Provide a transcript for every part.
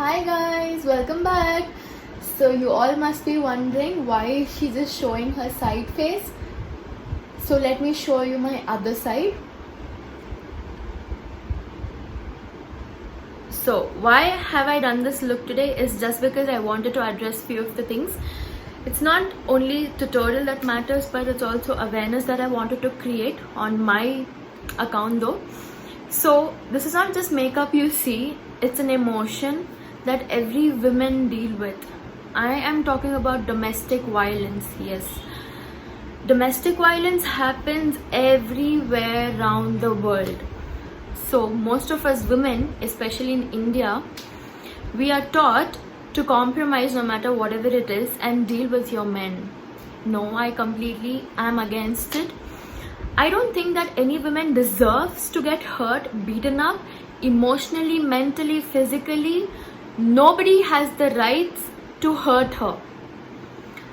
Hi guys, welcome back. So you all must be wondering why she's just showing her side face. So let me show you my other side. So why have I done this look today is just because I wanted to address few of the things. It's not only tutorial that matters, but it's also awareness that I wanted to create on my account though. So this is not just makeup you see, it's an emotion that every woman deal with. I am talking about domestic violence. Yes, domestic violence happens everywhere around the world. So most of us women, especially in India, we are taught to compromise no matter whatever it is and deal with your men. No, I completely am against it. I don't think that any woman deserves to get hurt, beaten up, emotionally, mentally, physically. Nobody has the rights to hurt her.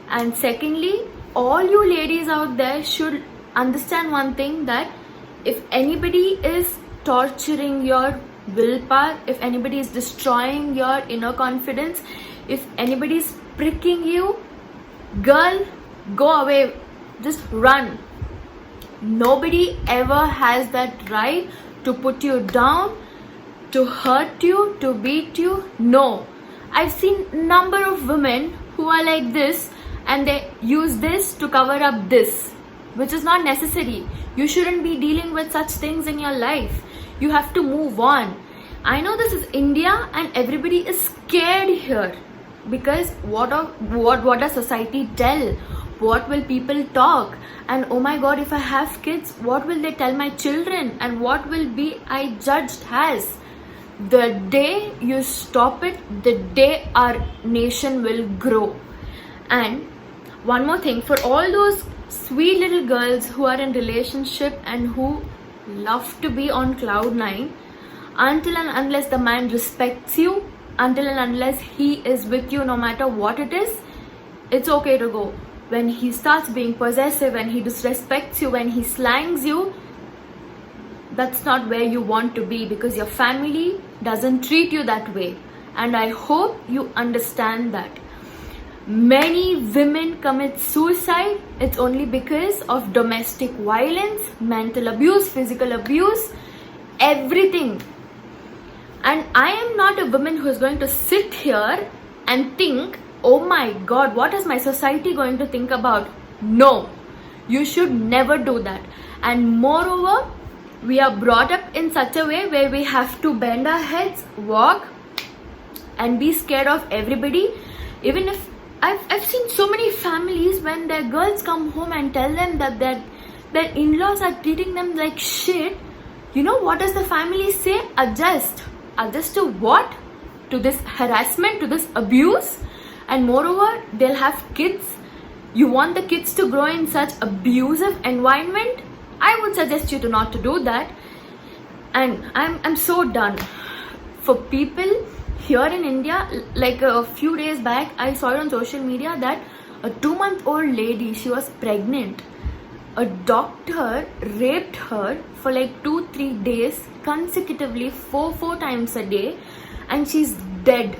And secondly, all you ladies out there should understand one thing, that if anybody is torturing your willpower, if anybody is destroying your inner confidence, if anybody is pricking you, girl, go away, just run. Nobody ever has that right to put you down, to hurt you, to beat you. No. I've seen number of women who are like this and they use this to cover up this, which is not necessary. You shouldn't be dealing with such things in your life. You have to move on. I know this is India and everybody is scared here because what does society tell? What will people talk? And oh my god, if I have kids, what will they tell my children? And what will be I judged as? The day you stop it, the day our nation will grow. And one more thing, for all those sweet little girls who are in relationship and who love to be on cloud 9, until and unless the man respects you, until and unless he is with you no matter what it is, it's okay to go. When he starts being possessive, when he disrespects you, when he slangs you, that's not where you want to be, because your family doesn't treat you that way. And I hope you understand that. Many women commit suicide. It's only because of domestic violence, mental abuse, physical abuse, everything. And I am not a woman who is going to sit here and think, oh my god, what is my society going to think about? No, you should never do that. And moreover, we are brought up in such a way where we have to bend our heads, walk, and be scared of everybody. Even if I've seen so many families when their girls come home and tell them that their in-laws are treating them like shit, you know what does the family say? Adjust to what? To this harassment, to this abuse. And moreover, they'll have kids. You want the kids to grow in such abusive environment? I would suggest you to not to do that. And I'm so done. For people here in India, like a few days back, I saw it on social media that a 2-month-old lady, she was pregnant. A doctor raped her for like 2-3 days consecutively, four times a day, and she's dead.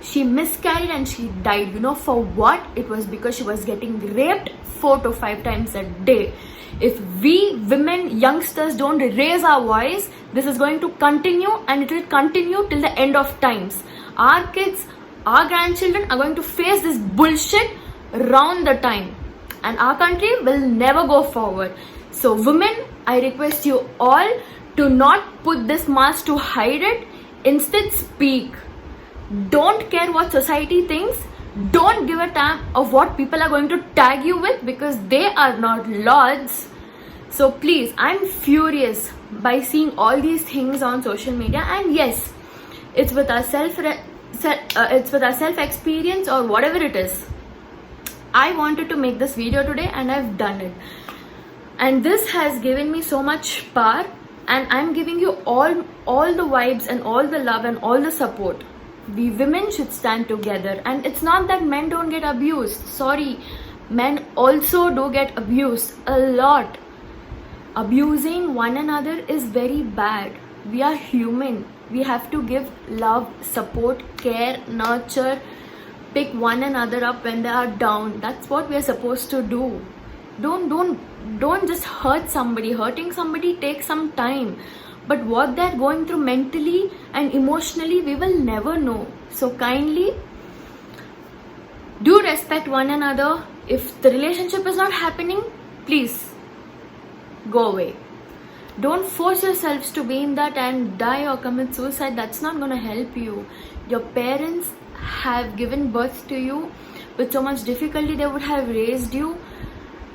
She miscarried and she died. You know for what? It was because she was getting raped 4 to 5 times a day. If we women, youngsters don't raise our voice, this is going to continue, and it will continue till the end of times. Our kids, our grandchildren are going to face this bullshit round the time, and our country will never go forward. So women, I request you all to not put this mask to hide it. Instead, speak. Don't care what society thinks. Don't give a damn of what people are going to tag you with, because they are not lords. So please, I'm furious by seeing all these things on social media. And yes, it's with our self experience or whatever it is. I wanted to make this video today and I've done it. And this has given me so much power, and I'm giving you all the vibes and all the love and all the support. We women should stand together. And it's not that men don't get abused. Sorry, men also do get abused a lot. Abusing one another is very bad. We are human. We have to give love, support, care, nurture, pick one another up when they are down. That's what we are supposed to do. Don't just hurt somebody. Hurting somebody takes some time, but what they're going through mentally and emotionally, we will never know. So kindly do respect one another. If the relationship is not happening, please go away. Don't force yourselves to be in that and die or commit suicide. That's not going to help you. Your parents have given birth to you with so much difficulty. They would have raised you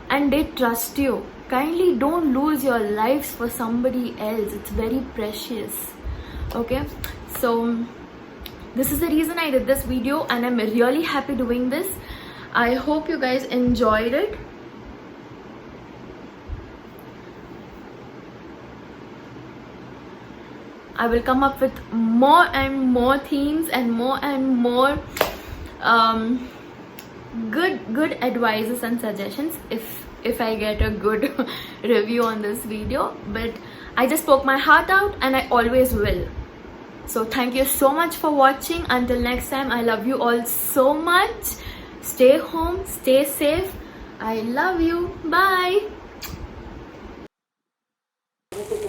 and they trust you. Kindly don't lose your lives for somebody else. It's very precious. Okay, so this is the reason I did this video, and I'm really happy doing this. I hope you guys enjoyed it. I will come up with more and more themes and more good advices and suggestions if I get a good review on this video. But I just spoke my heart out, and I always will. So thank you so much for watching. Until next time, I love you all so much. Stay home, stay safe. I love you. Bye.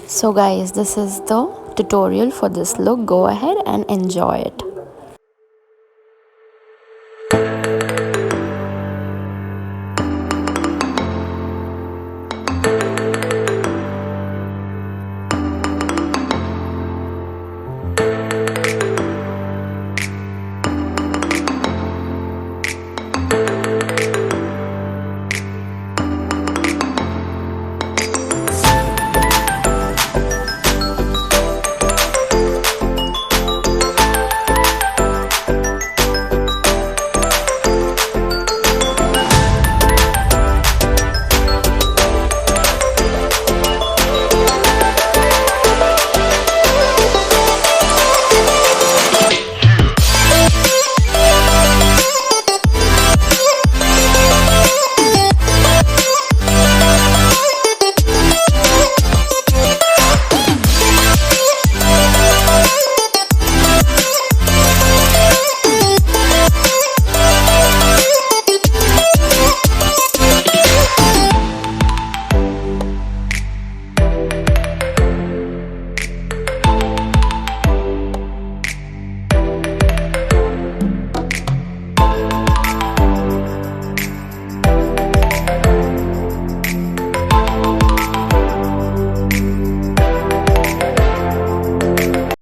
So guys, this is the tutorial for this look. Go ahead and enjoy it.